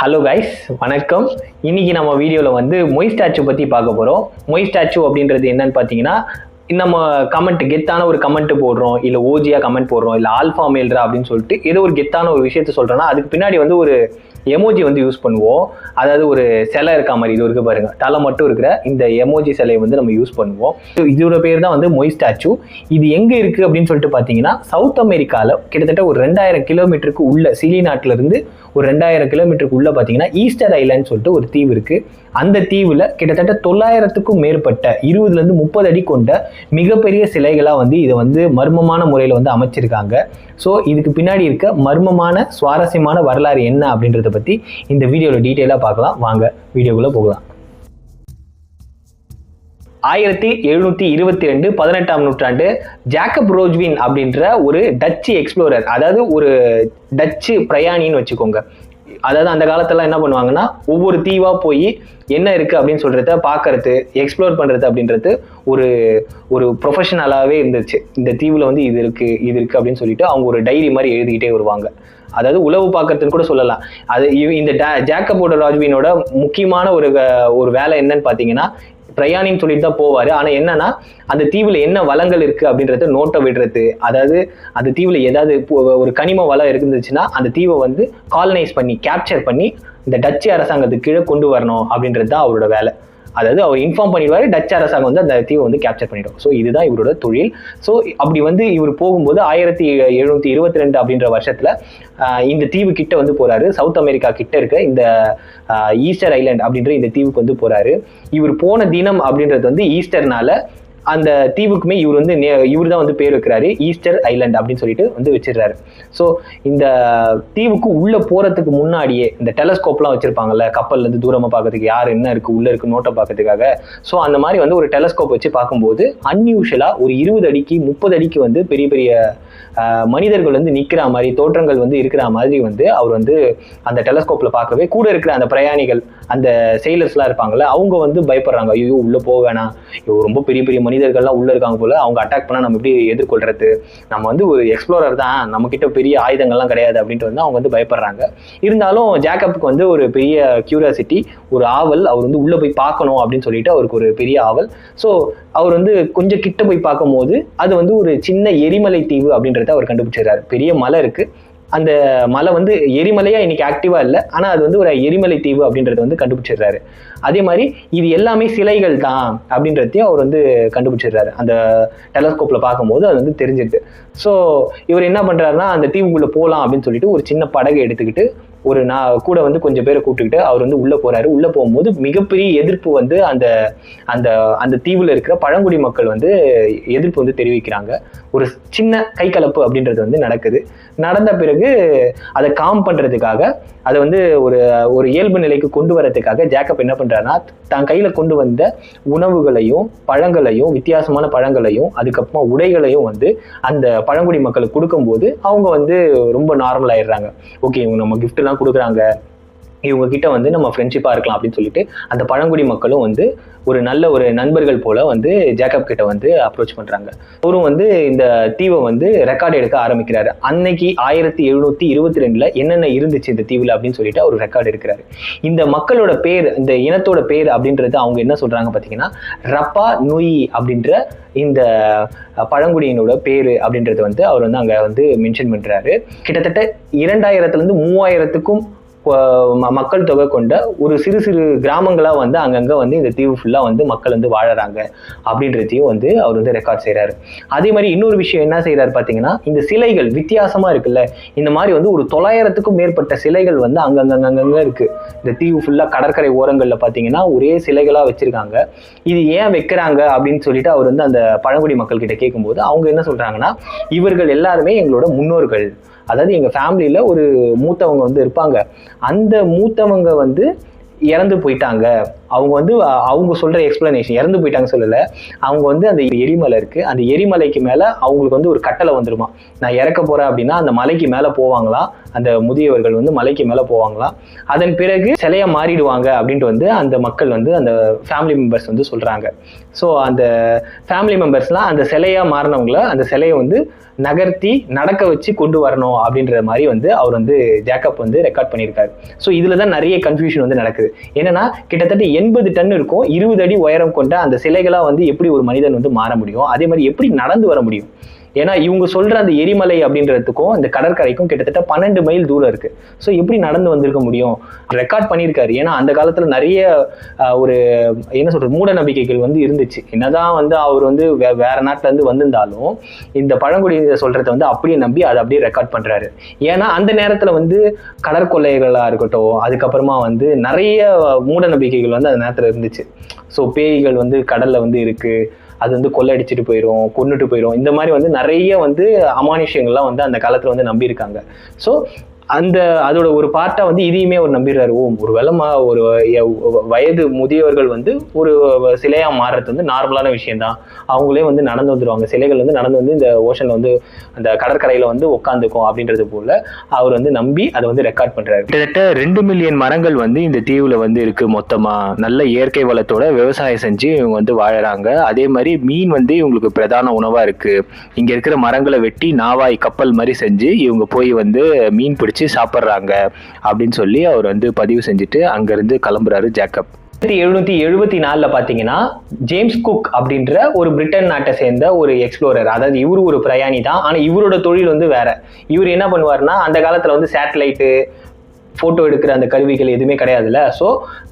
Hello guys, வணக்கம். இன்னைக்கு நம்ம வீடியோவில் வந்து மொய் ஸ்டாச்சு பற்றி பார்க்க போகிறோம். மொய் ஸ்டாச்சு அப்படின்றது என்னன்னு பார்த்தீங்கன்னா, நம்ம கமெண்ட் கெத்தான ஒரு கமெண்ட் போடுறோம், இல்லை ஓஜியாக கமெண்ட் போடுறோம், இல்லை ஆல்ஃபா மேல்ரா அப்படின்னு சொல்லிட்டு ஏதோ ஒரு கெத்தான ஒரு விஷயத்த சொல்கிறோன்னா அதுக்கு பின்னாடி வந்து ஒரு எமோஜி வந்து யூஸ் பண்ணுவோம். அதாவது ஒரு சிலை இருக்கா மாதிரி, இது இருக்கு பாருங்க, தலை மட்டும் இருக்கிற இந்த எமோஜி சிலையை வந்து நம்ம யூஸ் பண்ணுவோம். இதோட பேர் தான் வந்து மொய் ஸ்டாச்சு. இது எங்கே இருக்குது அப்படின்னு சொல்லிட்டு பார்த்தீங்கன்னா, சவுத் அமெரிக்காவில் கிட்டத்தட்ட ஒரு 2000 கிலோமீட்டருக்கு உள்ள, சிலி நாட்டிலிருந்து ஒரு 2000 கிலோமீட்டருக்கு உள்ள பார்த்தீங்கன்னா ஈஸ்டர் ஐலாண்ட் சொல்லிட்டு ஒரு தீவு இருக்குது. அந்த தீவில் கிட்டத்தட்ட 900க்கும் மேற்பட்ட 20லேருந்து 30 அடி கொண்ட மிகப்பெரிய சிலைகளாக வந்து இதை வந்து மர்மமான முறையில் வந்து அமைச்சிருக்காங்க. ஸோ இதுக்கு பின்னாடி இருக்க மர்மமான சுவாரஸ்யமான வரலாறு என்ன அப்படின்றத பற்றி இந்த வீடியோவில் டீட்டெயிலாக பார்க்கலாம். வாங்க வீடியோக்குள்ளே போகலாம். 1722 18ஆம் நூற்றாண்டு ஜாக்கப் ரோஜ்வின் அப்படின்ற ஒரு டச்சு எக்ஸ்ப்ளோரர், அதாவது ஒரு டச்சு பிரயாணின்னு வச்சுக்கோங்க. அதாவது அந்த காலத்துல என்ன பண்ணுவாங்கன்னா, ஒவ்வொரு தீவா போய் என்ன இருக்கு அப்படின்னு சொல்றத பார்க்கறது, எக்ஸ்ப்ளோர் பண்றது அப்படின்றது ஒரு ஒரு ப்ரொஃபஷனலாகவே இருந்துச்சு. இந்த தீவுல வந்து இது இருக்கு அப்படின்னு சொல்லிட்டு அவங்க ஒரு டைரி மாதிரி எழுதிக்கிட்டே வருவாங்க. அதாவது உளவு பார்க்கறதுன்னு கூட சொல்லலாம். அது இந்த ஜாக்கப் ரோஜ்வினோட முக்கியமான ஒரு வேலை என்னன்னு பார்த்தீங்கன்னா, பிரயாணின்னு சொல்லிட்டு தான் போவாரு. ஆனா என்னன்னா, அந்த தீவுல என்ன வளங்கள் இருக்கு அப்படின்றத நோட்டை விடுறது. அதாவது அந்த தீவுல ஏதாவது ஒரு கனிம வளம் இருந்துச்சுன்னா அந்த தீவை வந்து காலனைஸ் பண்ணி கேப்சர் பண்ணி இந்த டச்சு அரசாங்கத்துக்கு கீழே கொண்டு வரணும் அப்படின்றது தான் அவரோட வேலை. அதாவது அவர் இன்ஃபார்ம் பண்ணிடுவாரு, டச் அரசாங்கம் வந்து அந்த தீவை வந்து கேப்சர் பண்ணிடும். ஸோ இதுதான் இவரோட தொழில். ஸோ அப்படி வந்து இவர் போகும்போது 1722 அப்படின்ற வருஷத்துல இந்த தீவு கிட்ட வந்து போறாரு. சவுத் அமெரிக்கா கிட்ட இருக்க இந்த ஈஸ்டர் ஐலாண்ட் அப்படின்ற இந்த தீவுக்கு வந்து போறாரு. இவர் போன தினம் அப்படின்றது வந்து ஈஸ்டர்னால அந்த தீவுக்குமே இவர் தான் வந்து பேர் வைக்கிறாரு, ஈஸ்டர் ஐலாண்ட் அப்படின்னு சொல்லிட்டு வந்து வச்சிடறாரு. ஸோ இந்த தீவுக்கு உள்ள போறதுக்கு முன்னாடியே இந்த டெலஸ்கோப்லாம் வச்சிருப்பாங்கல்ல, கப்பல்ல இருந்து தூரமா பார்க்கறதுக்கு யார் என்ன இருக்கு உள்ள இருக்கு நோட்டை பார்க்கறதுக்காக. ஸோ அந்த மாதிரி வந்து ஒரு டெலஸ்கோப் வச்சு பார்க்கும்போது அன்யூஷுவலா ஒரு 20 அடிக்கு 30 அடிக்கு வந்து பெரிய பெரிய மனிதர்கள் வந்து நிற்கிற மாதிரி, தோற்றங்கள் வந்து இருக்கிற மாதிரி வந்து அவர் வந்து அந்த டெலஸ்கோப்ல பார்க்கவே கூட இருக்கிற அந்த பிரயாணிகள், அந்த செயிலர்ஸ்லாம் இருப்பாங்கல்ல, அவங்க வந்து பயப்படுறாங்க. ஐயோ உள்ள போக வேணாம், ரொம்ப பெரிய பெரிய மனிதர்கள்லாம் உள்ள இருக்காங்க போல, அவங்க அட்டாக் பண்ணா நம்ம எப்படி எதிர்கொள்றது, நம்ம வந்து ஒரு எக்ஸ்ப்ளோரர் தான், நம்ம கிட்ட பெரிய ஆயுதங்கள்லாம் கிடையாது அப்படின்ட்டு வந்து அவங்க வந்து பயப்படுறாங்க. இருந்தாலும் ஜாக்கப்புக்கு வந்து ஒரு பெரிய கியூரியாசிட்டி, ஒரு ஆவல், அவர் வந்து உள்ள போய் பார்க்கணும் அப்படின்னு சொல்லிட்டு அவருக்கு ஒரு பெரிய ஆவல். ஸோ அவர் வந்து கொஞ்சம் கிட்ட போய் பார்க்கும் போது அது வந்து ஒரு சின்ன எரிமலை தீவு அப்படின்றத அவர் கண்டுபிடிச்சிடுறாரு. பெரிய மலை இருக்கு, அந்த மலை வந்து எரிமலையா இன்னைக்கு ஆக்டிவா இல்லை, ஆனா அது வந்து ஒரு எரிமலை தீவு அப்படின்றத வந்து கண்டுபிடிச்சிடுறாரு. அதே மாதிரி இது எல்லாமே சிலைகள் தான் அப்படின்றதையும் அவர் வந்து கண்டுபிடிச்சிடுறாரு. அந்த டெலஸ்கோப்ல பார்க்கும்போது அது வந்து தெரிஞ்சிருது. ஸோ இவர் என்ன பண்றாருன்னா, அந்த தீவுக்குள்ள போகலாம் அப்படின்னு சொல்லிட்டு ஒரு சின்ன படகை எடுத்துக்கிட்டு கூட வந்து கொஞ்சம் பேரை கூப்பிட்டுக்கிட்டு அவர் வந்து உள்ள போறாரு. உள்ள போகும்போது மிகப்பெரிய எதிர்ப்பு வந்து அந்த அந்த அந்த தீவுல இருக்கிற பழங்குடி மக்கள் வந்து எதிர்ப்பு வந்து தெரிவிக்கிறாங்க. ஒரு சின்ன கைகலப்பு அப்படின்றது வந்து நடக்குது. நடந்த பிறகு அதை காம் பண்றதுக்காக, அதை வந்து ஒரு இயல்பு நிலைக்கு கொண்டு வரதுக்காக ஜாக்கப் என்ன பண்றாருன்னா, தான் கையில கொண்டு வந்த உணவுகளையும் பழங்களையும், வித்தியாசமான பழங்களையும், அதுக்கப்புறமா உடைகளையும் வந்து அந்த பழங்குடி மக்களுக்கு கொடுக்கும்போது அவங்க வந்து ரொம்ப நார்மல் ஆயிடுறாங்க. ஓகே, இவங்க நம்ம கிஃப்ட் எல்லாம் கொடுக்குறாங்க, இவங்க கிட்ட வந்து நம்ம ஃப்ரெண்ட்ஷிப்பா இருக்கலாம் அப்படின்னு சொல்லிட்டு அந்த பழங்குடி மக்களும் வந்து ஒரு நல்ல ஒரு நண்பர்கள் போல வந்து ஜாக்கப் கிட்ட வந்து அப்ரோச் பண்றாங்க. அவரும் வந்து இந்த தீவை வந்து ரெக்கார்டு எடுக்க ஆரம்பிக்கிறாரு. அன்னைக்கு 1722 என்னென்ன இருந்துச்சு இந்த தீவுல அப்படின்னு சொல்லிட்டு அவர் ரெக்கார்டு எடுக்கிறாரு. இந்த மக்களோட பேர், இந்த இனத்தோட பேர் அப்படின்றது அவங்க என்ன சொல்றாங்க பாத்தீங்கன்னா, ரப்பா நுயி அப்படின்ற இந்த பழங்குடியினோட பேரு அப்படின்றது வந்து அவர் வந்து அங்க வந்து மென்ஷன் பண்றாரு. கிட்டத்தட்ட 2000லேருந்து 3000க்கும் மக்கள் தொகை கொண்ட ஒரு சிறு சிறு கிராமங்களா வந்து அங்கங்க வந்து இந்த தீவு ஃபுல்லா வந்து மக்கள் வந்து வாழறாங்க அப்படின்றதையும் வந்து அவர் வந்து ரெக்கார்ட் செய்யறாரு. அதே மாதிரி இன்னொரு விஷயம் என்ன செய்யறாரு பாத்தீங்கன்னா, இந்த சிலைகள் வித்தியாசமா இருக்குல்ல, இந்த மாதிரி வந்து ஒரு 900க்கும் மேற்பட்ட சிலைகள் வந்து அங்கங்க இருக்கு. இந்த தீவு ஃபுல்லா கடற்கரை ஓரங்கள்ல பாத்தீங்கன்னா ஒரே சிலைகளா வச்சிருக்காங்க. இது ஏன் வைக்கிறாங்க அப்படின்னு சொல்லிட்டு அவர் வந்து அந்த பழங்குடி மக்கள் கிட்ட கேட்கும்போது அவங்க என்ன சொல்றாங்கன்னா, இவர்கள் எல்லாருமே எங்களோட முன்னோர்கள், அதாவது எங்க ஃபேமிலியில ஒரு மூத்தவங்க வந்து இருப்பாங்க, அந்த மூத்தவங்க வந்து இறந்து போயிட்டாங்க. அவங்க வந்து அவங்க சொல்ற எக்ஸ்பிளனேஷன் இறந்து போயிட்டாங்க சொல்லல, அவங்க வந்து அந்த எரிமலை இருக்கு, அந்த எரிமலைக்கு மேல அவங்களுக்கு வந்து ஒரு கட்டளை வந்துருமா, நான் இறக்க போறேன் அப்படின்னா அந்த மலைக்கு மேல போவாங்களாம், அந்த முதியவர்கள் வந்து மலைக்கு மேல போவாங்களாம், அதன் பிறகு சிலையா மாறிடுவாங்க அப்படின்ட்டு வந்து அந்த மக்கள் வந்து அந்த ஃபேமிலி மெம்பர்ஸ் வந்து சொல்றாங்க. ஸோ அந்த ஃபேமிலி மெம்பர்ஸ்லாம் அந்த சிலையா மாறினவங்கள அந்த சிலையை வந்து நகர்த்தி நடக்க வச்சு கொண்டு வரணும் அப்படின்ற மாதிரி வந்து அவர் வந்து ஜேக்கப் வந்து ரெக்கார்ட் பண்ணியிருக்காரு. ஸோ இதுல தான் நிறைய கன்ஃபியூஷன் வந்து நடக்குது. என்னன்னா கிட்டத்தட்ட 80 டன் இருக்கும், 20 அடி உயரம் கொண்ட அந்த சிலைகளா வந்து எப்படி ஒரு மனிதன் வந்து மாற முடியும், அதே மாதிரி எப்படி நடந்து வர முடியும்? ஏன்னா இவங்க சொல்ற அந்த எரிமலை அப்படின்றதுக்கும் இந்த கடற்கரைக்கும் கிட்டத்தட்ட 12 மைல் தூரம் இருக்கு. ஸோ எப்படி நடந்து வந்திருக்க முடியும்? ரெக்கார்ட் பண்ணியிருக்காரு. ஏன்னா அந்த காலத்துல நிறைய ஒரு என்ன சொல்றது மூட நம்பிக்கைகள் வந்து இருந்துச்சு. என்னதான் வந்து அவர் வந்து வேற நாட்டுல இருந்து வந்திருந்தாலும் இந்த பழங்குடியினர் சொல்றதை வந்து அப்படியே நம்பி அதை அப்படியே ரெக்கார்ட் பண்றாரு. ஏன்னா அந்த நேரத்துல வந்து கடற்கொள்ளைகளா இருக்கட்டும், அதுக்கப்புறமா வந்து நிறைய மூட நம்பிக்கைகள் வந்து அந்த நேரத்துல இருந்துச்சு. ஸோ பேய்கள் வந்து கடல்ல வந்து இருக்கு, அது வந்து கொள்ளடிச்சிட்டு போயிடும், கொன்னுட்டு போயிடும், இந்த மாதிரி வந்து நிறைய வந்து அமானுஷ்யங்கள்லாம் வந்து அந்த காலத்துல வந்து நம்பியிருக்காங்க. ஸோ அந்த அதோட ஒரு பார்ட்டா வந்து இதையுமே அவர் நம்பிடுறாரு. ஒரு வேளை ஒரு வயது முதியவர்கள் வந்து ஒரு சிலையா மாறுறது வந்து நார்மலான விஷயம் தான், அவங்களே வந்து நடந்து வந்துடுவாங்க, சிலைகள் வந்து நடந்து வந்து இந்த ஓஷன்ல வந்து அந்த கடற்கரையில வந்து உட்காந்துக்கும் அப்படின்றது போல அவர் வந்து நம்பி அதை வந்து ரெக்கார்ட் பண்றாரு. கிட்டத்தட்ட 2 மில்லியன் மரங்கள் வந்து இந்த தீவுல வந்து இருக்கு. மொத்தமா நல்ல இயற்கை வளத்தோட விவசாயம் செஞ்சு இவங்க வந்து வாழறாங்க. அதே மாதிரி மீன் வந்து இவங்களுக்கு பிரதான உணவா இருக்கு. இங்க இருக்கிற மரங்களை வெட்டி நாவாய் கப்பல் மாதிரி செஞ்சு இவங்க போய் வந்து மீன் பிடிச்சு சாப்பிட்றாங்க அப்படின்னு சொல்லி அவர் வந்து பதிவு செஞ்சுட்டு அங்கிருந்து கிளம்புறாரு ஜேக்கப். 1774 பாத்தீங்கன்னா ஜேம்ஸ் குக் அப்படின்ற ஒரு பிரிட்டன் நாட்டை சேர்ந்த ஒரு எக்ஸ்ப்ளோரர், அதாவது இவரு ஒரு பிரயாணி தான், ஆனா இவரோட தொழில் வந்து வேற. இவர் என்ன பண்ணுவாருன்னா அந்த காலத்துல வந்து சேட்டலைட்டு போட்டோ எடுக்கிற அந்த கருவிகள் எதுவுமே கிடையாதுல்ல. ஸோ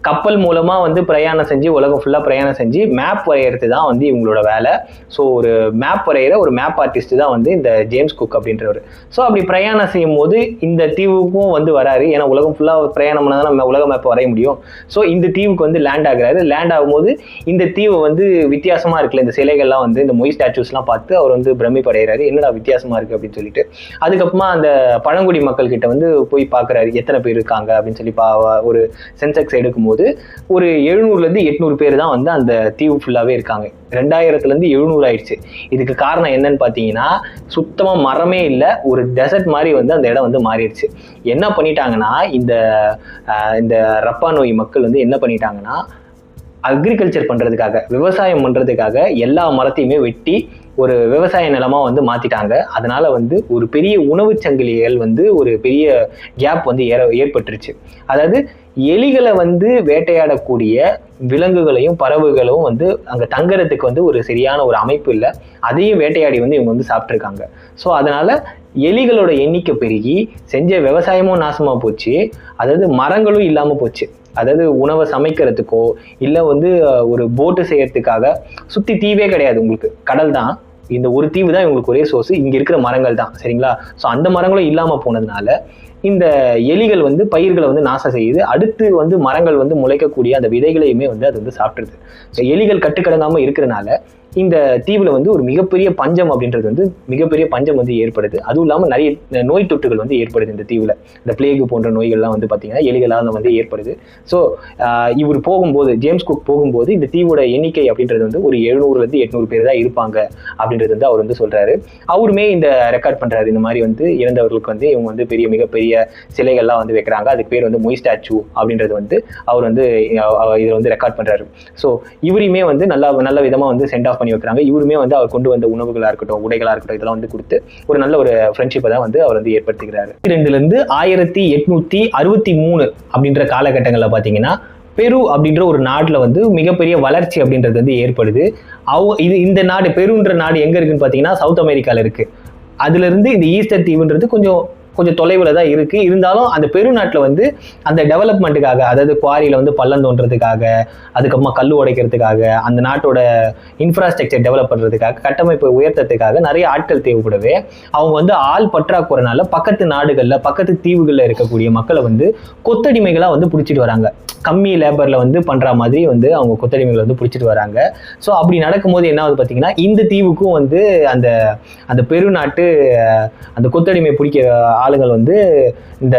கப்பல் மூலமா வந்து பிரயாணம் செஞ்சு உலகம் ஃபுல்லா பிரயாணம் செஞ்சு மேப் வரைகிறது தான் வந்து இவங்களோட வேலை. ஸோ ஒரு மேப் வரைகிற ஒரு மேப் ஆர்டிஸ்ட் தான் வந்து இந்த ஜேம்ஸ் குக் அப்படின்றவர். ஸோ அப்படி பிரயாணம் செய்யும் போது இந்த தீவுக்கும் வந்து வராரு. ஏன்னா உலகம் ஃபுல்லா பிரயாணம் பண்ணாதான் நம்ம உலக மேப் வரைய முடியும். ஸோ இந்த தீவுக்கு வந்து லேண்ட் ஆகுறாரு. லேண்ட் ஆகும்போது இந்த தீவு வந்து வித்தியாசமா இருக்குல்ல, இந்த சிலைகள்லாம் வந்து இந்த மொய் ஸ்டாச்சூஸ்லாம் பார்த்து அவர் வந்து பிரமிப்படைகிறாரு, என்னடா வித்தியாசமா இருக்கு அப்படின்னு சொல்லிட்டு. அதுக்கப்புறமா அந்த பழங்குடி மக்கள் கிட்ட வந்து போய் பார்க்குறாரு, எத்தனை பேர் இருக்காங்க அப்படின்னு சொல்லி ஒரு சென்செக்ஸ் எடுக்கும்போது ஒரு 700ல இருந்து 800 பேர் தான் வந்து அந்த தீவு ஃபுல்லாவே இருக்காங்க. 2000ல இருந்து 700 ஆயிடுச்சு. இதுக்கு காரணம் என்னன்னு பாத்தீங்கன்னா சுத்தமா மரமே இல்லை, ஒரு டெசர்ட் மாதிரி வந்து அந்த இடம் வந்து மாறிடுச்சு. என்ன பண்ணிட்டாங்கன்னா இந்த ரப்பா நோய் மக்கள் வந்து என்ன பண்ணிட்டாங்கன்னா அக்ரிகல்ச்சர் பண்றதுக்காக, விவசாயம் பண்றதுக்காக எல்லா மரத்தையுமே வெட்டி ஒரு விவசாய நிலமா வந்து மாத்திட்டாங்க. அதனால வந்து ஒரு பெரிய உணவு சங்கிலிகள் வந்து ஒரு பெரிய கேப் வந்து ஏற்பட்டுருச்சு. அதாவது எலிகளை வந்து வேட்டையாடக்கூடிய விலங்குகளையும் பறவைகளும் வந்து அங்க தங்கறதுக்கு வந்து ஒரு சரியான ஒரு அமைப்பு இல்லை, அதையும் வேட்டையாடி வந்து இவங்க வந்து சாப்பிட்டுருக்காங்க. ஸோ அதனால எலிகளோட எண்ணிக்கை பெருகி செஞ்ச விவசாயமும் நாசமா போச்சு, அதாவது மரங்களும் இல்லாம போச்சு. அதாவது உணவை சமைக்கிறதுக்கோ இல்லை வந்து ஒரு போட்டு செய்யறதுக்காக சுத்தி தீவே கிடையாது, உங்களுக்கு கடல் தான், இந்த ஒரு தீவு தான் இவங்களுக்கு ஒரே சோர்ஸ், இங்க இருக்கிற மரங்கள் தான், சரிங்களா? ஸோ அந்த மரங்களும் இல்லாம போனதுனால இந்த எலிகள் வந்து பயிர்களை வந்து நாசம் செய்யுது. அடுத்து வந்து மரங்கள் வந்து முளைக்கக்கூடிய அந்த விதைகளையுமே வந்து அது வந்து சாப்பிட்டுருது. ஸோ எலிகள் கட்டுக்கடங்காம இருக்கிறதுனால இந்த தீவுல வந்து ஒரு மிகப்பெரிய பஞ்சம் அப்படின்றது வந்து மிகப்பெரிய பஞ்சம் வந்து ஏற்படுது. அதுவும் இல்லாமல் நிறைய நோய் தொற்றுகள் வந்து ஏற்படுது இந்த தீவுல. இந்த பிளேகு போன்ற நோய்கள்லாம் வந்து பார்த்தீங்கன்னா எலிகளால் வந்து ஏற்படுது. ஸோ இவர் போகும்போது, ஜேம்ஸ் குக் போகும்போது இந்த தீவோட எண்ணிக்கை அப்படின்றது வந்து ஒரு 700ல இருந்து 800 பேர் தான் இருப்பாங்க அப்படின்றது வந்து அவர் வந்து சொல்றாரு. அவருமே இந்த ரெக்கார்ட் பண்றாரு, இந்த மாதிரி வந்து இறந்தவர்களுக்கு வந்து இவங்க வந்து மிகப்பெரிய சிலைகள்லாம் வந்து வைக்கிறாங்க, அதுக்கு பேர் வந்து மொய் ஸ்டாச்சு அப்படின்றது வந்து அவர் வந்து இதை வந்து ரெக்கார்ட் பண்றாரு. ஸோ இவரையுமே வந்து நல்ல விதமா வந்து சென்ட் ஆஃப் பண்ணி வைக்கிறாங்க. இவருமே வந்து அவர் கொண்டு வந்த உணவுகளா இருக்கட்டும், உடைகளா இருக்கட்டும், இதெல்லாம் வந்து கொடுத்து ஒரு நல்ல ஒரு ஃப்ரெண்ட்ஷிப்பை தான் வந்து அவர் வந்து ஏற்படுத்திக்கிறாரு. 2002ல இருந்து 1863 அப்படின்ற காலகட்டங்களில் பார்த்தீங்கன்னா பெரு அப்படின்ற ஒரு நாட்டில் வந்து மிகப்பெரிய வளர்ச்சி அப்படின்றது வந்து ஏற்படுது. இந்த நாடு பெருன்ற நாடு எங்க இருக்குன்னு பார்த்தீங்கன்னா சவுத் அமெரிக்கால இருக்கு. அதுல இருந்து இந்த ஈஸ்டர் தீவுன்றது கொஞ்சம் தொலைவில் தான் இருக்கு. இருந்தாலும் அந்த பெருநாட்டில் வந்து அந்த டெவலப்மெண்ட்டுக்காக, அதாவது குவாரியில வந்து பள்ளம் தோன்றதுக்காக, அதுக்கப்புறமா கல் உடைக்கிறதுக்காக, அந்த நாட்டோட இன்ஃப்ராஸ்ட்ரக்சர் டெவலப் பண்றதுக்காக, கட்டமைப்பை உயர்த்ததுக்காக நிறைய ஆட்கள் தேவைப்படவே அவங்க வந்து ஆள் பற்றாக்குறைனால பக்கத்து நாடுகள்ல பக்கத்து தீவுகள்ல இருக்கக்கூடிய மக்களை வந்து கொத்தடிமைகளா வந்து பிடிச்சிட்டு வராங்க. கம்மி லேபர்ல வந்து பண்ற மாதிரி வந்து அவங்க கொத்தடிமைகளை வந்து பிடிச்சிட்டு வராங்க. ஸோ அப்படி நடக்கும்போது என்ன ஆகுது பார்த்தீங்கன்னா இந்த தீவுக்கும் வந்து அந்த பெருநாட்டு அந்த கொத்தடிமை பிடிக்க ஆளுங்கள் வந்து இந்த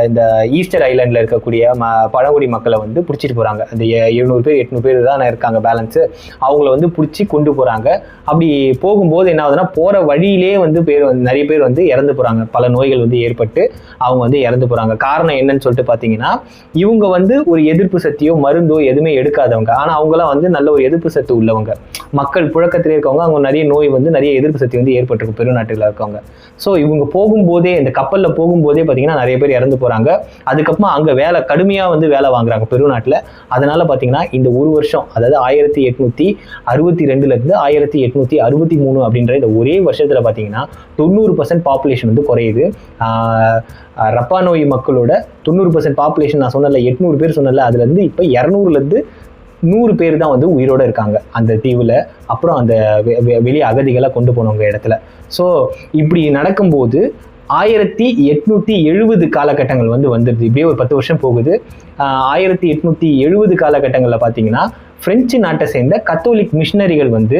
இந்த ஈஸ்டர் ஐலாண்டில் இருக்கக்கூடிய பழங்குடி மக்களை வந்து பிடிச்சிட்டு போகிறாங்க. அந்த 700 பேர் 800 பேர் தான் இருக்காங்க பேலன்ஸு. அவங்கள வந்து பிடிச்சி கொண்டு போகிறாங்க. அப்படி போகும்போது என்ன ஆகுதுன்னா, போகிற வழியிலே வந்து நிறைய பேர் வந்து இறந்து போகிறாங்க. பல நோய்கள் வந்து ஏற்பட்டு அவங்க வந்து இறந்து போகிறாங்க. காரணம் என்னன்னு சொல்லிட்டு பார்த்தீங்கன்னா, இவங்க வந்து ஒரு எதிர்ப்பு சக்தியோ மருந்தோ எதுவுமே எடுக்காதவங்க. ஆனால் அவங்களாம் வந்து நல்ல ஒரு எதிர்ப்பு சக்தி உள்ளவங்க. மக்கள் புழக்கத்திலே இருக்கவங்க. அவங்க நிறைய நோய் வந்து நிறைய எதிர்ப்பு சக்தி வந்து ஏற்பட்டிருக்கும் பெருநாட்டில் இருக்கவங்க. ஸோ இவங்க போகும்போதே, இந்த கப்பலில் போகும்போதே பார்த்தீங்கன்னா நிறைய பேர் இறந்து போகிறாங்க. அதுக்கப்புறமா அங்கே கடுமையாக வந்து வேலை வாங்குறாங்க பெருநாட்டில். அதனால பார்த்தீங்கன்னா இந்த ஒரு வருஷம், அதாவது 1862 1863 அப்படின்ற இந்த ஒரே வருஷத்தில் பார்த்தீங்கன்னா 90% பாப்புலேஷன் வந்து குறையுது. ரப்பானோய் மக்களோட 90% பாப்புலேஷன் நான் சொன்னல 800 பேர் சொன்னல, அதுலேருந்து இப்போ 200 100 பேர் தான் வந்து உயிரோடு இருக்காங்க அந்த தீவில். அப்புறம் அந்த வெளி அகதிகளை கொண்டு போனவங்க இடத்துல. ஸோ இப்படி நடக்கும்போது 1870 காலகட்டங்கள் வந்து வந்துடுது. இப்படியே ஒரு 10 வருஷம் போகுது. 1870 காலகட்டங்களில் பார்த்தீங்கன்னா பிரெஞ்சு நாட்டை சேர்ந்த கத்தோலிக் மிஷினரிகள் வந்து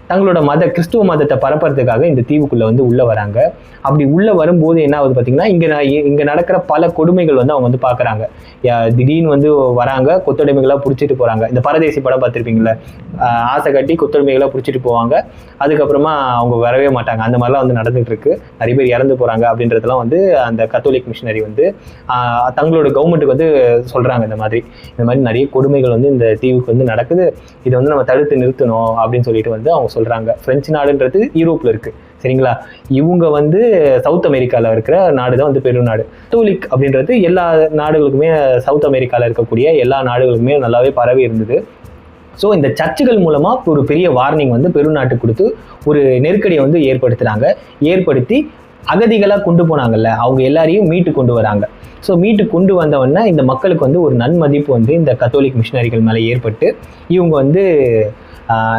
தங்களோட கிறிஸ்துவ மதத்தை பரப்புறதுக்காக இந்த தீவுக்குள்ளே வந்து உள்ளே வராங்க. அப்படி உள்ளே வரும்போது என்ன ஆகுது பார்த்தீங்கன்னா, இங்கே நடக்கிற பல கொடுமைகள் வந்து அவங்க வந்து பார்க்குறாங்க. திடீர்னு வந்து வராங்க, கொத்தடிமைகளாக பிடிச்சிட்டு போகிறாங்க. இந்த பரதேசி படம் பார்த்துருப்பீங்களே, ஆசை கட்டி கொத்தடிமைகளாக பிடிச்சிட்டு போவாங்க. அதுக்கப்புறமா அவங்க வரவே மாட்டாங்க. அந்த மாதிரிலாம் வந்து நடந்துகிட்டு இருக்கு. நிறைய பேர் இறந்து போகிறாங்க. அப்படின்றதெல்லாம் வந்து அந்த கத்தோலிக் மிஷினரி வந்து தங்களோட கவர்மெண்ட்டுக்கு வந்து சொல்கிறாங்க. இந்த மாதிரி நிறைய கொடுமைகள் வந்து இந்த தீவுக்கு வந்து நடக்குது. இதை வந்து நம்ம தடுத்து நிறுத்தணும் அப்படின்னு சொல்லிட்டு வந்து அவங்க சொல்கிறாங்க. பிரெஞ்சு நாடுன்றது யூரோப்பில் இருக்குது, சரிங்களா? இவங்க வந்து சவுத் அமெரிக்காவில் இருக்கிற நாடு தான் வந்து பெருநாடு. கத்தோலிக் அப்படின்றது எல்லா நாடுகளுக்குமே, சவுத் அமெரிக்காவில் இருக்கக்கூடிய எல்லா நாடுகளுக்குமே நல்லாவே பரவி இருந்தது. ஸோ இந்த சர்ச்சுகள் மூலமாக ஒரு பெரிய வார்னிங் வந்து பெருநாட்டுக்கு கொடுத்து ஒரு நெருக்கடியை வந்து ஏற்படுத்தி அகதிகளாக கொண்டு போனாங்கல்ல, அவங்க எல்லாரையும் மீட்டு கொண்டு வராங்க. ஸோ மீட்டு கொண்டு வந்தவொடனே இந்த மக்களுக்கு வந்து ஒரு நன்மதிப்பு வந்து இந்த கத்தோலிக் மிஷினரிகள் மேலே ஏற்பட்டு இவங்க வந்து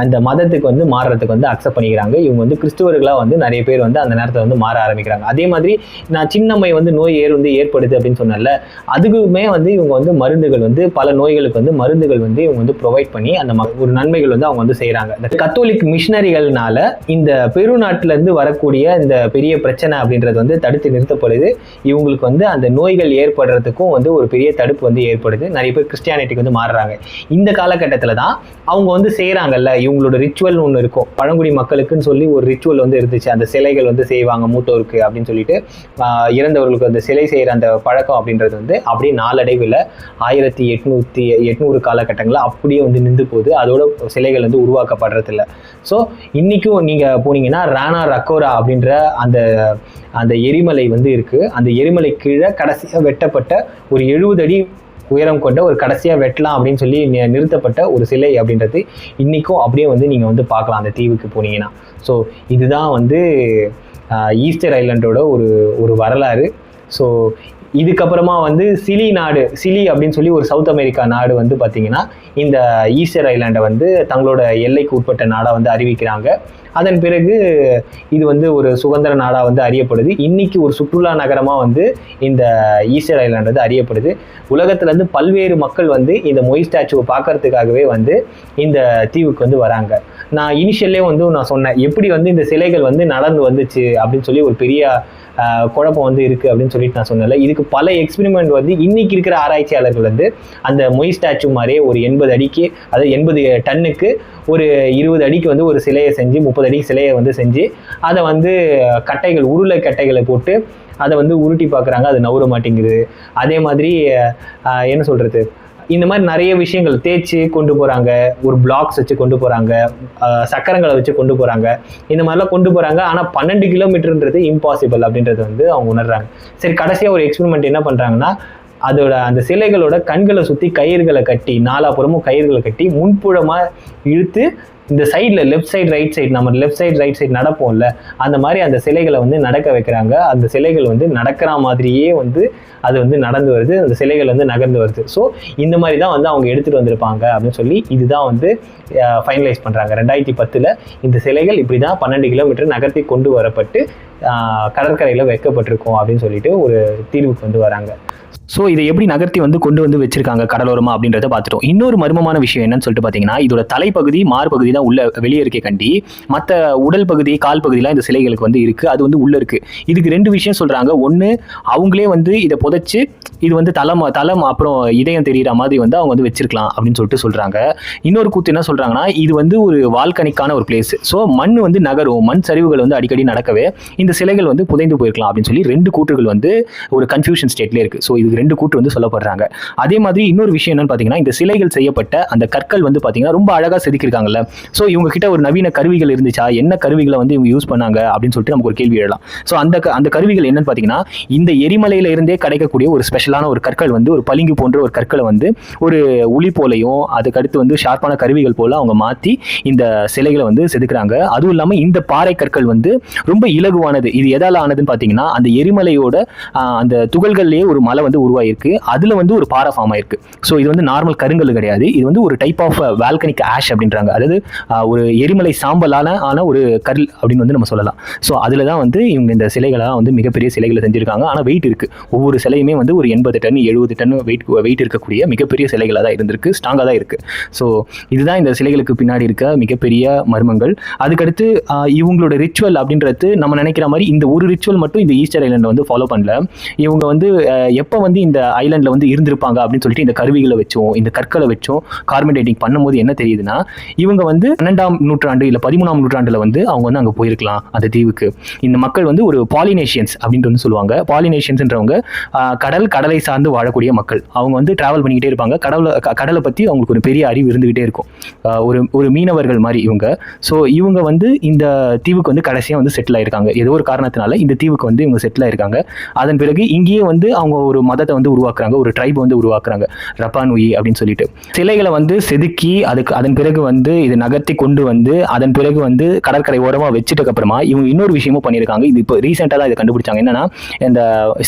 அந்த மதத்துக்கு வந்து மாறுறதுக்கு வந்து அக்செப்ட் பண்ணிக்கிறாங்க. இவங்க வந்து கிறிஸ்துவர்களாக வந்து நிறைய பேர் வந்து அந்த நேரத்தில் வந்து மாற ஆரம்பிக்கிறாங்க. அதே மாதிரி நான் சின்னம்மை வந்து நோய் வந்து ஏற்படுது அப்படின்னு சொன்னல, அதுக்குமே வந்து இவங்க வந்து மருந்துகள் வந்து பல நோய்களுக்கு வந்து மருந்துகள் வந்து இவங்க வந்து ப்ரொவைட் பண்ணி அந்த ஒரு நன்மைகள் வந்து அவங்க வந்து செய்கிறாங்க. இந்த கத்தோலிக் மிஷினரிகள்னால இந்த பெருநாட்டிலேருந்து வரக்கூடிய இந்த பெரிய பிரச்சனை அப்படின்றது வந்து தடுத்து நிறுத்தப்படுது. இவங்களுக்கு வந்து அந்த நோய்கள் ஏற்படுறதுக்கும் வந்து ஒரு பெரிய தடுப்பு வந்து ஏற்படுது. நிறைய பேர் கிறிஸ்டியானிட்டிக்கு வந்து மாறுறாங்க. இந்த காலகட்டத்தில் தான் அவங்க வந்து செய்கிறாங்க. இவங்களோட ரிச்சுவல் ஒன்று இருக்கும். பழங்குடி மக்களுக்குன்னு சொல்லி ஒரு ரிச்சுவல் வந்து இருந்துச்சு. அந்த சிலைகள் வந்து செய்வாங்க மூத்தோருக்கு அப்படின்னு சொல்லிட்டு, இறந்தவர்களுக்கு அந்த சிலை செய்கிற அந்த பழக்கம் அப்படின்றது வந்து அப்படியே நாளடைவில் 1800 காலகட்டங்களில் அப்படியே வந்து நின்று போகுது. அதோட சிலைகள் வந்து உருவாக்கப்படுறதில்ல. ஸோ இன்றைக்கும் நீங்கள் போனீங்கன்னா ரானா ரக்கோரா அப்படின்ற அந்த எரிமலை வந்து இருக்குது. அந்த எரிமலை கீழே கடைசியாக வெட்டப்பட்ட ஒரு 70 அடி உயரம் கொண்ட ஒரு கடைசியாக வெட்டலாம் அப்படின்னு சொல்லி நிறுத்தப்பட்ட ஒரு சிலை அப்படின்றது இன்றைக்கும் அப்படியே வந்து நீங்கள் வந்து பார்க்கலாம் அந்த தீவுக்கு போனீங்கன்னா. ஸோ இதுதான் வந்து ஈஸ்டர் ஐலாண்டோட ஒரு வரலாறு. ஸோ இதுக்கப்புறமா வந்து சிலி அப்படின்னு சொல்லி ஒரு சவுத் அமெரிக்கா நாடு வந்து பார்த்தீங்கன்னா இந்த ஈஸ்டர் ஐலாண்டை வந்து தங்களோட எல்லைக்கு உட்பட்ட நாடாக வந்து அறிவிக்கிறாங்க. அதன் பிறகு இது வந்து ஒரு சுதந்திர நாடாக வந்து அறியப்படுது. இன்னைக்கு ஒரு சுற்றுலா நகரமாக வந்து இந்த ஈஸ்டர் ஐலாண்ட் வந்து அறியப்படுது. உலகத்துலேருந்து பல்வேறு மக்கள் வந்து இந்த மொய் ஸ்டாச்சுவை பார்க்கறதுக்காகவே வந்து இந்த தீவுக்கு வந்து வராங்க. நான் இனிஷியல்லே வந்து நான் சொன்னேன் எப்படி வந்து இந்த சிலைகள் வந்து நடந்து வந்துச்சு அப்படின்னு சொல்லி ஒரு பெரிய குழப்பம் வந்து இருக்குது அப்படின்னு சொல்லிட்டு நான் சொன்னேன்ல. இதுக்கு பல எக்ஸ்பெரிமெண்ட் வந்து இன்னைக்கு இருக்கிற ஆராய்ச்சியாளர்கள் வந்து அந்த மொய் ஸ்டாச்சு மாதிரியே ஒரு 80 அடிக்கு, அதாவது 80 டன்னுக்கு ஒரு 20 அடிக்கு வந்து ஒரு சிலையை செஞ்சு 30 அடிக்கு சிலையை வந்து செஞ்சு அதை வந்து உருளை கட்டைகளை போட்டு அதை வந்து உருட்டி பார்க்குறாங்க. அது நவுற மாட்டேங்குது. அதே மாதிரி என்ன சொல்கிறது, இந்த மாதிரி நிறைய விஷயங்கள் தேய்ச்சி கொண்டு போகிறாங்க. ஒரு பிளாக்ஸ் வச்சு கொண்டு போகிறாங்க, சக்கரங்களை வச்சு கொண்டு போகிறாங்க. இந்த மாதிரிலாம் கொண்டு போகிறாங்க. ஆனால் 12 கிலோமீட்டர்ன்றது இம்பாசிபிள் அப்படின்றது வந்து அவங்க உணர்றாங்க. சரி, கடைசியாக ஒரு எக்ஸ்பெரிமெண்ட் என்ன பண்ணுறாங்கன்னா, அந்த சிலைகளோட கண்களை சுற்றி கயிறுகளை கட்டி, நாலாபுறமும் கயிறுகளை கட்டி முன்புறமாக இழுத்து இந்த சைடில் லெஃப்ட் சைடு ரைட் சைடு, நம்ம லெஃப்ட் சைடு ரைட் சைடு நடப்போம்ல, அந்த மாதிரி அந்த சிலைகளை வந்து நடக்க வைக்கிறாங்க. அந்த சிலைகள் வந்து நடக்கிற மாதிரியே வந்து அது வந்து நடந்து வருது, அந்த சிலைகள் வந்து நகர்ந்து வருது. ஸோ இந்த மாதிரி தான் வந்து அவங்க எடுத்துகிட்டு வந்திருப்பாங்க அப்படின்னு சொல்லி இதுதான் வந்து ஃபைனலைஸ் பண்ணுறாங்க. 2010 இந்த சிலைகள் இப்படி தான் 12 கிலோமீட்டர் நகர்த்தி கொண்டு வரப்பட்டு கடற்கரையில் வைக்கப்பட்டிருக்கும் அப்படின்னு சொல்லிட்டு ஒரு தீர்வுக்கு வந்து வராங்க. ஸோ இதை எப்படி நகர்த்தி கொண்டு வச்சிருக்காங்க கடலோரமா அப்படின்றத பார்த்துட்டோம். இன்னொரு மர்மமான விஷயம் என்னன்னு சொல்லிட்டு பார்த்தீங்கன்னா, இதோட தலைப்பகுதி மார்பகுதி தான் உள்ள வெளியே இருக்கே கண்டி, மற்ற உடல் பகுதி கால் பகுதியெலாம் இந்த சிலைகளுக்கு இருக்கு. அது உள்ள இருக்கு. இதுக்கு 2 விஷயம் சொல்றாங்க. ஒன்று, அவங்களே இதை புதைச்சு இது தலம் அப்புறம் இதயம் தெரிகிற மாதிரி அவங்க வச்சிருக்கலாம் அப்படின்னு சொல்றாங்க. இன்னொரு கூத்து என்ன சொல்றாங்கன்னா, இது ஒரு வால்கனிக்கான ஒரு பிளேஸ். ஸோ மண் நகரும், மண் சரிவுகள் அடிக்கடி நடக்கவே இந்த சிலைகள் புதைந்து போயிருக்கலாம் அப்படின்னு சொல்லி 2 கூற்றுகள் ஒரு கன்ஃபியூஷன் ஸ்டேட்லேயே இருக்கு. ஸோ இது 2 கூற்று சொல்லப்படுறாங்க. அதே மாதிரி இன்னொரு விஷயம் என்னன்னு பார்த்தீங்கன்னா, இந்த சிலைகள் செய்யப்பட்ட அந்த கற்கள் பார்த்தீங்கன்னா ரொம்ப அழகாக செதுக்கியிருக்காங்கல்ல. ஸோ இவங்க கிட்ட ஒரு நவீன கருவிகள் இருந்துச்சா, என்ன கருவிகளை இவங்க யூஸ் பண்ணாங்க அப்படின்னு சொல்லிட்டு நமக்கு ஒரு கேள்வி எழலாம். ஸோ அந்த கருவிகள் என்னன்னு பார்த்தீங்கன்னா, இந்த எரிமலையில இருந்தே கிடைக்கக்கூடிய ஒரு ஸ்பெஷலான ஒரு கற்கள் ஒரு பளிங்கு போன்ற ஒரு கற்களை ஒரு உளி போலையும் அதுக்கடுத்து ஷார்ப்பான கருவிகள் போல அவங்க மாற்றி இந்த சிலைகளை செதுக்குறாங்க. அதுவும் இல்லாமல் இந்த பாறை கற்கள் ரொம்ப இலகுவானது. இது எதால ஆனதுன்னு பார்த்தீங்கன்னா, அந்த எரிமலையோட அந்த துகள்கள்லேயே ஒரு மலை உருவாயிருக்கு. அதுல ஒரு பாறை ஃபார்ம் ஆயிருக்கு. ஸோ இது நார்மல் கருங்கல் கிடையாது. இது ஒரு டைப் ஆஃப் வால்கனிக் ஆஷ் அப்படின்றாங்க. அதாவது ஒரு எரிமலை சாம்பலான ஒரு கல் அப்படின்னு நம்ம சொல்லலாம். ஸோ அதுல தான் இவங்க இந்த சிலைகளாக மிகப்பெரிய சிலைகளை செஞ்சிருக்காங்க. ஆனால் வெயிட் இருக்கு. ஒவ்வொரு சிலையுமே ஒரு 80 டன் 70 டன் வெயிட் இருக்கக்கூடிய மிகப்பெரிய சிலைகளாக தான் இருந்திருக்கு. ஸ்ட்ராங்காக தான் இருக்கு. ஸோ இதுதான் இந்த சிலைகளுக்கு பின்னாடி இருக்க மிகப்பெரிய மர்மங்கள். அதுக்கடுத்து இவங்களோட ரிச்சுவல் அப்படின்றது நம்ம நினைக்கிற மாதிரி இந்த ஒரு ரிச்சுவல் மட்டும் இந்த ஈஸ்டர் ஐலண்டை ஃபாலோ பண்ணல. இவங்க எப்போ இந்த ஐலண்டில் இருந்திருப்பாங்க அப்படின்னு சொல்லிட்டு இந்த கருவிகளை வச்சோம், இந்த கற்களை வச்சோம் கார்பன் டேட்டிங் பண்ணும்போது என்ன தெரியுதுன்னா, இவங்க 12ஆம் நூற்றாண்டு இல்லை 13ஆம் நூற்றாண்டில் அவங்க அங்கே போயிருக்கலாம் அந்த தீவுக்கு. இந்த மக்கள் ஒரு பாலினேஷியன்ஸ் அப்படின்ட்டு சொல்லுவாங்க. பாலினேஷியன்ஸ்ன்றவங்க கடலை சார்ந்து வாழக்கூடிய மக்கள். அவங்க டிராவல் பண்ணிக்கிட்டே இருப்பாங்க. கடலை பற்றி அவங்களுக்கு ஒரு பெரிய அறிவு இருந்துகிட்டே இருக்கும். ஒரு மீனவர்கள் மாதிரி இவங்க. ஸோ இவங்க இந்த தீவுக்கு கடைசியாக செட்டில் ஆயிருக்காங்க. ஏதோ ஒரு காரணத்தினால இந்த தீவுக்கு இவங்க செட்டில் ஆயிருக்காங்க. அதன் பிறகு இங்கேயே அவங்க ஒரு மதத்தை உருவாக்குறாங்க, ஒரு ட்ரைப் உருவாக்குறாங்க, ரப்பா நுயி அப்படின்னு சொல்லிட்டு. சிலைகளை செதுக்கி அதன் பிறகு இதை நகர்த்தி கொண்டு அதன் பிறகு கடற்கரை ஓரமாக வச்சுட்டு அப்புறமா இவங்க இன்னொரு விஷயமும் பண்ணியிருக்காங்க. இது இப்போ ரீசெண்டாக தான் இதை கண்டுபிடிச்சாங்க. என்னன்னா, இந்த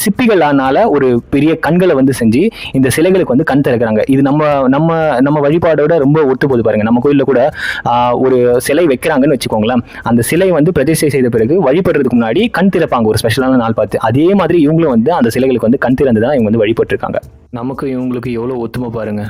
சிப்பிகளானால ஒரு பெரிய கண்களை செஞ்சு இந்த சிலைகளுக்கு கண் திறக்கிறாங்க. இது நம்ம வழிபாடோட ரொம்ப ஒத்து போது பாருங்க. நம்ம கோயிலில் கூட ஒரு சிலை வைக்கிறாங்கன்னு வச்சுக்கோங்களேன். அந்த சிலை பிரதிஷ்டை செய்த பிறகு வழிபடுறதுக்கு முன்னாடி கண் திறப்பாங்க ஒரு ஸ்பெஷலான நாள் பார்த்து. அதே மாதிரி இவங்களும் அந்த சிலைகளுக்கு கண் திறந்து தான் இவங்க வழிபட்டிருக்காங்க. நமக்கு இவங்களுக்கு எவ்வளோ ஒத்துமை பாருங்க.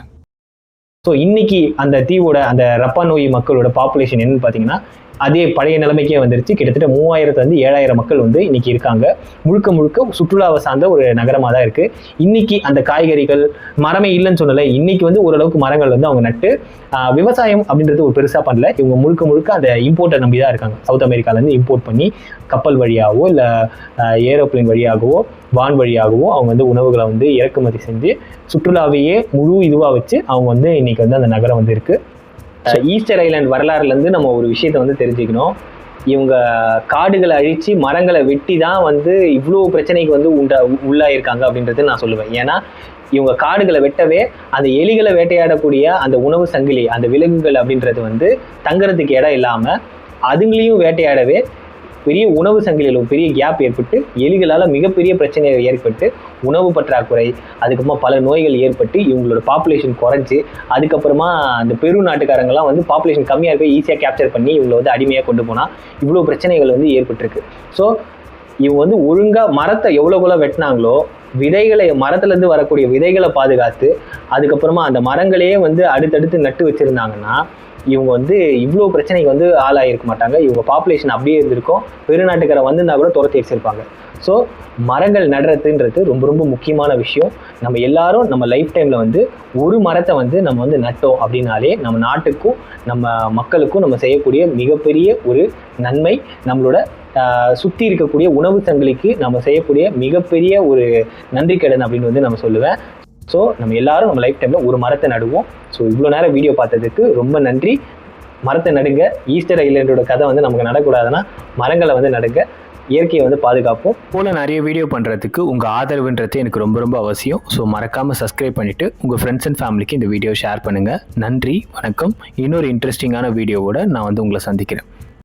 ஸோ இன்னைக்கு அந்த தீவோட அந்த ரப்பா நோய் மக்களோட பாப்புலேஷன் என்னன்னு பார்த்தீங்கன்னா, அதே பழைய நிலைமைக்கே வந்துருச்சு. கிட்டத்தட்ட 3000 7000 மக்கள் இன்னைக்கு இருக்காங்க. முழுக்க சுற்றுலாவை சார்ந்த ஒரு நகரமாக தான் இருக்கு. இன்னைக்கு அந்த காய்கறிகள் மரமே இல்லைன்னு சொன்னல, இன்னைக்கு ஓரளவுக்கு மரங்கள் அவங்க நட்டு விவசாயம் அப்படின்றது ஒரு பெருசாக பண்ணல. இவங்க முழுக்க அந்த இம்போர்ட்டை நம்பி தான் இருக்காங்க. சவுத் அமெரிக்காலேருந்து இம்போர்ட் பண்ணி கப்பல் வழியாகவோ இல்லை ஏரோப்ளேன் வழியாகவோ வான் வழியாகவோ அவங்க உணவுகளை இறக்குமதி செஞ்சு சுற்றுலாவையே முழு இதுவாக வச்சு அவங்க இன்னைக்கு அந்த நகரம் இருக்கு. ஈஸ்டர் ஐலாண்ட் வரலாறுலேருந்து நம்ம ஒரு விஷயத்தை தெரிஞ்சுக்கணும். இவங்க காடுகளை அழித்து மரங்களை வெட்டி தான் இவ்வளோ பிரச்சனைக்கு உள்ளாயிருக்காங்க அப்படின்றது நான் சொல்லுவேன். ஏன்னா இவங்க காடுகளை வெட்டவே அந்த எலிகளை வேட்டையாடக்கூடிய அந்த உணவு சங்கிலி, அந்த விலங்குகள் அப்படின்றது தங்குறதுக்கு இடம் இல்லாமல் அதுங்களையும் வேட்டையாடவே பெரிய உணவு சங்கிலியில் பெரிய கேப் ஏற்பட்டு எலிகளால் மிகப்பெரிய பிரச்சனைகள் ஏற்பட்டு உணவு பற்றாக்குறை, அதுக்கப்புறமா பல நோய்கள் ஏற்பட்டு இவங்களோட பாப்புலேஷன் குறைஞ்சி அதுக்கப்புறமா அந்த பெரு நாட்டுக்காரங்களாம் பாப்புலேஷன் கம்மியாக இருக்க ஈஸியாக கேப்சர் பண்ணி இவங்களை அடிமையாக கொண்டு போனால் இவ்வளோ பிரச்சனைகள் ஏற்பட்டிருக்கு. ஸோ இவங்க ஒழுங்காக மரத்தை எவ்வளோக்குள்ள வெட்டினாங்களோ விதைகளை மரத்துலேருந்து வரக்கூடிய விதைகளை பாதுகாத்து அதுக்கப்புறமா அந்த மரங்களையே அடுத்தடுத்து நட்டு வச்சுருந்தாங்கன்னா இவங்க இவ்வளோ பிரச்சனைக்கு ஆளாயிருக்க மாட்டாங்க. இவங்க பாப்புலேஷன் அப்படியே இருந்திருக்கும். பெருநாட்டுக்கார வந்திருந்தா கூட துரத்தி வச்சிருப்பாங்க. ஸோ மரங்கள் நடுறதுன்றது ரொம்ப ரொம்ப முக்கியமான விஷயம். நம்ம எல்லாரும் நம்ம லைஃப் டைமில் ஒரு மரத்தை நம்ம நட்டோம் அப்படின்னாலே நம்ம நாட்டுக்கும் நம்ம மக்களுக்கும் நம்ம செய்யக்கூடிய மிகப்பெரிய ஒரு நன்மை. நம்மளோட சுற்றி இருக்கக்கூடிய உணவு சங்கிலிக்கு நம்ம செய்யக்கூடிய மிகப்பெரிய ஒரு நன்றி கடன் அப்படின்னு நம்ம சொல்லுவேன். ஸோ நம்ம எல்லாரும் நம்ம லைஃப் டைமில் ஒரு மரத்தை நடுவோம். ஸோ இவ்வளோ நேரம் வீடியோ பார்த்ததுக்கு ரொம்ப நன்றி. மரத்தை நடுங்க. ஈஸ்டர் ஐலண்டோட கதை நமக்கு நடக்கூடாதுன்னா மரங்களை நடுங்க. இயற்கையை பாதுகாப்போம். போல் நிறைய வீடியோ பண்ணுறதுக்கு உங்கள் ஆதரவுன்றது எனக்கு ரொம்ப ரொம்ப அவசியம். ஸோ மறக்காமல் சப்ஸ்கிரைப் பண்ணிவிட்டு உங்கள் ஃப்ரெண்ட்ஸ் அண்ட் ஃபேமிலிக்கு இந்த வீடியோ ஷேர் பண்ணுங்கள். நன்றி, வணக்கம். இன்னொரு இன்ட்ரெஸ்டிங்கான வீடியோவோட நான் உங்களை சந்திக்கிறேன்.